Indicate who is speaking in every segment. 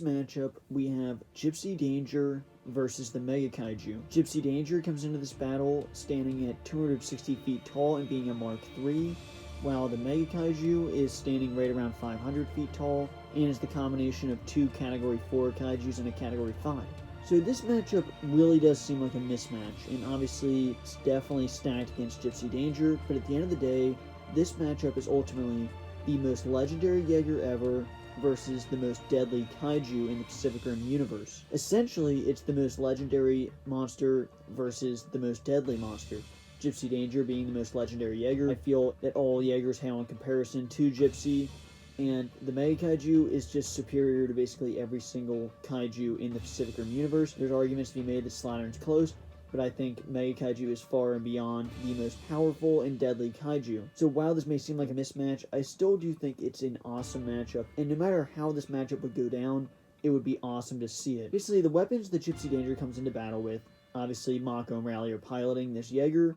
Speaker 1: matchup, we have Gipsy Danger versus the Mega Kaiju. Gipsy Danger comes into this battle standing at 260 feet tall and being a Mark III, while the Mega Kaiju is standing right around 500 feet tall and is the combination of two Category 4 Kaijus and a Category 5. So this matchup really does seem like a mismatch, and obviously it's definitely stacked against Gipsy Danger, but at the end of the day, this matchup is ultimately the most legendary Jaeger ever versus the most deadly Kaiju in the Pacific Rim universe. Essentially, it's the most legendary monster versus the most deadly monster. Gipsy Danger being the most legendary Jaeger. I feel that all Jaegers pale in comparison to Gipsy, and the Mega Kaiju is just superior to basically every single Kaiju in the Pacific Rim universe. There's arguments to be made that Slatern's close, but I think Mega Kaiju is far and beyond the most powerful and deadly Kaiju. So while this may seem like a mismatch, I still do think it's an awesome matchup, and no matter how this matchup would go down, it would be awesome to see it. Basically, the weapons that Gipsy Danger comes into battle with, obviously Mako and Rally are piloting this Jaeger,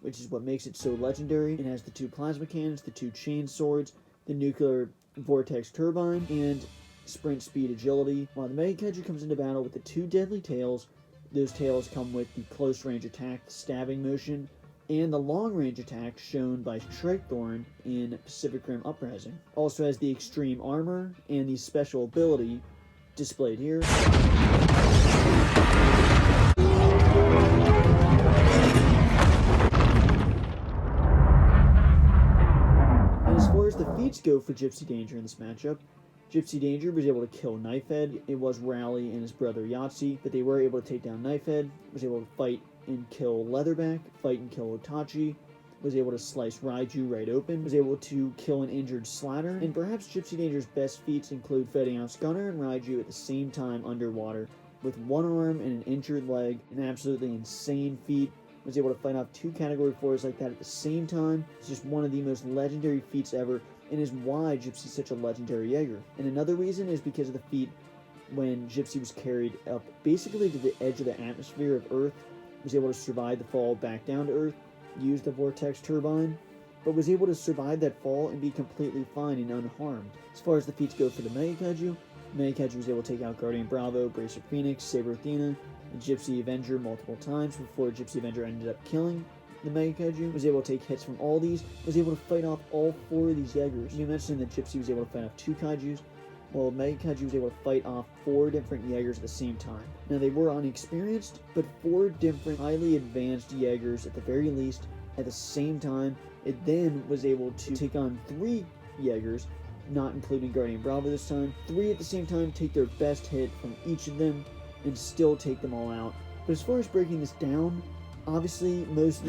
Speaker 1: which is what makes it so legendary. It has the two plasma cannons, the two chain swords, the nuclear vortex turbine, and sprint speed agility, while the Mega Kaiju comes into battle with the two deadly tails. Those tails come with the close range attack, stabbing motion, and the long range attack shown by Shrike-Thorn in Pacific Rim Uprising. Also has the extreme armor and the special ability displayed here. As far as the feats go for Gipsy Danger in this matchup, Gipsy Danger was able to kill Knifehead. It was Rally and his brother Yahtzee, but they were able to take down Knifehead, was able to fight and kill Leatherback, fight and kill Otachi, was able to slice Raiju right open, was able to kill an injured Slatter, and perhaps Gipsy Danger's best feats include fighting out Gunner and Raiju at the same time underwater, with one arm and an injured leg, an absolutely insane feat. Was able to fight off two Category 4s like that at the same time. It's just one of the most legendary feats ever, and is why Gipsy's such a legendary Jaeger. And another reason is because of the feat when Gipsy was carried up basically to the edge of the atmosphere of Earth, was able to survive the fall back down to Earth, use the vortex turbine, but was able to survive that fall and be completely fine and unharmed. As far as the feats go for the Mega Kaiju, Mega Kaiju was able to take out Guardian Bravo, Bracer Phoenix, Saber Athena, and Gipsy Avenger multiple times before Gipsy Avenger ended up killing the Mega Kaiju. Was able to take hits from all these, was able to fight off all four of these Jaegers. You mentioned that Gipsy was able to fight off two Kaijus, while Mega Kaiju was able to fight off four different Jaegers at the same time. Now they were unexperienced, but four different highly advanced Jaegers at the very least at the same time. It then was able to take on three Jaegers, not including Guardian Bravo this time. Three at the same time, take their best hit from each of them, and still take them all out. But as far as breaking this down, obviously most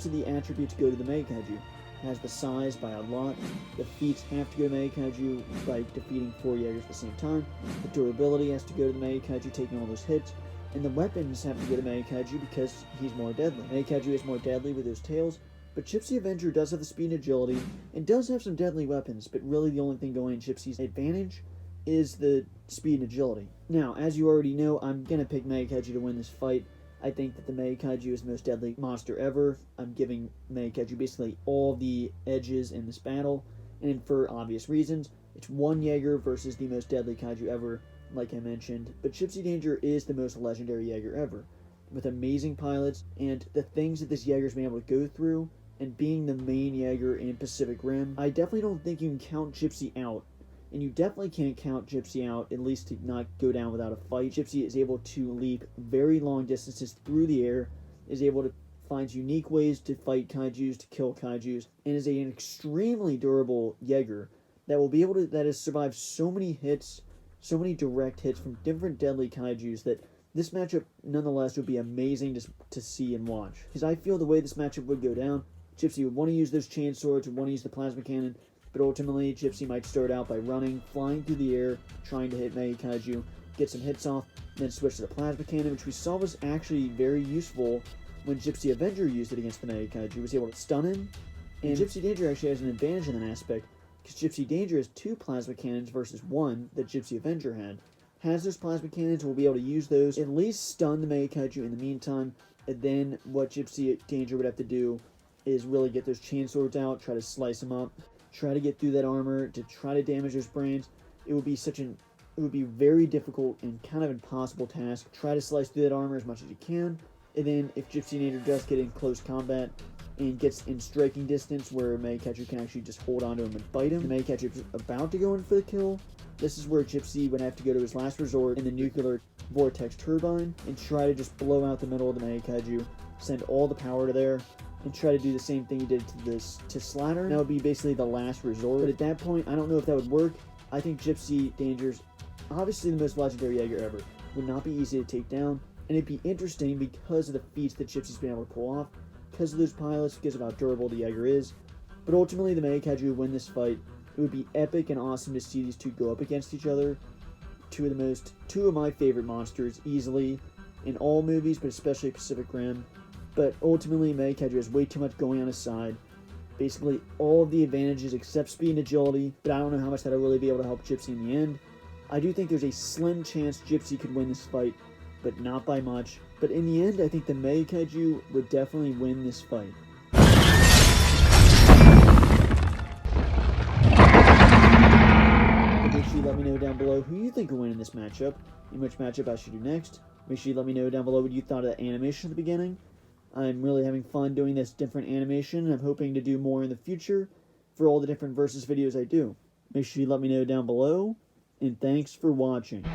Speaker 1: of the attributes go to the Mega Kaiju. It has the size by a lot. The feats have to go to Mega Kaiju by defeating four Jaegers at the same time. The durability has to go to the Mega Kaiju, taking all those hits. And the weapons have to go to Mega Kaiju because he's more deadly. Mega Kaiju is more deadly with those tails, but Gipsy Avenger does have the speed and agility, and does have some deadly weapons, but really the only thing going in Gipsy's advantage is the speed and agility. Now, as you already know, I'm going to pick Mega Kaiju to win this fight. I think that the Mega Kaiju is the most deadly monster ever. I'm giving Mega Kaiju basically all the edges in this battle, and for obvious reasons. It's one Jaeger versus the most deadly Kaiju ever, like I mentioned, but Gipsy Danger is the most legendary Jaeger ever, with amazing pilots, and the things that this Jaeger's been able to go through, and being the main Jaeger in Pacific Rim. I definitely don't think you can count Gipsy out, and you definitely can't count Gipsy out, at least to not go down without a fight. Gipsy is able to leap very long distances through the air, is able to find unique ways to fight Kaijus, to kill Kaijus, and is an extremely durable Jaeger that has survived so many hits, so many direct hits from different deadly Kaijus, that this matchup nonetheless would be amazing to see and watch. Because I feel the way this matchup would go down, Gipsy would want to use those chain swords, would want to use the plasma cannon, but ultimately Gipsy might start out by running, flying through the air, trying to hit Mega Kaiju, get some hits off, then switch to the plasma cannon, which we saw was actually very useful when Gipsy Avenger used it against the Mega Kaiju. He was able to stun him, and Gipsy Danger actually has an advantage in that aspect, because Gipsy Danger has two plasma cannons versus one that Gipsy Avenger had. Has those plasma cannons, will be able to use those, at least stun the Mega Kaiju in the meantime, and then what Gipsy Danger would have to do is really get those chain swords out, try to slice them up, try to get through that armor, to try to damage those brains. It would be such an it would be very difficult and kind of impossible task. Try to slice through that armor as much as you can, and then if Gipsy Danger does get in close combat and gets in striking distance where Mega Kaiju can actually just hold on to him and bite him, the Mega Kaiju is about to go in for the kill. This is where Gipsy would have to go to his last resort in the nuclear vortex turbine and try to just blow out the middle of the Mega Kaiju, send all the power to there, and try to do the same thing he did to Slatter. That would be basically the last resort. But at that point, I don't know if that would work. I think Gipsy Danger's obviously the most legendary Jaeger ever. Would not be easy to take down, and it'd be interesting because of the feats that Gipsy's been able to pull off, because of those pilots, because of how durable the Jaeger is. But ultimately, the Mega Kaiju would win this fight. It would be epic and awesome to see these two go up against each other. Two of my favorite monsters, easily, in all movies, but especially Pacific Rim. But ultimately, Mega Kaiju has way too much going on his side. Basically, all of the advantages except speed and agility, but I don't know how much that'll really be able to help Gipsy in the end. I do think there's a slim chance Gipsy could win this fight, but not by much. But in the end, I think the Mega Kaiju would definitely win this fight. Make sure you let me know down below who you think will win in this matchup, and which matchup I should do next. Make sure you let me know down below what you thought of the animation at the beginning. I'm really having fun doing this different animation, and I'm hoping to do more in the future for all the different versus videos I do. Make sure you let me know down below, and thanks for watching.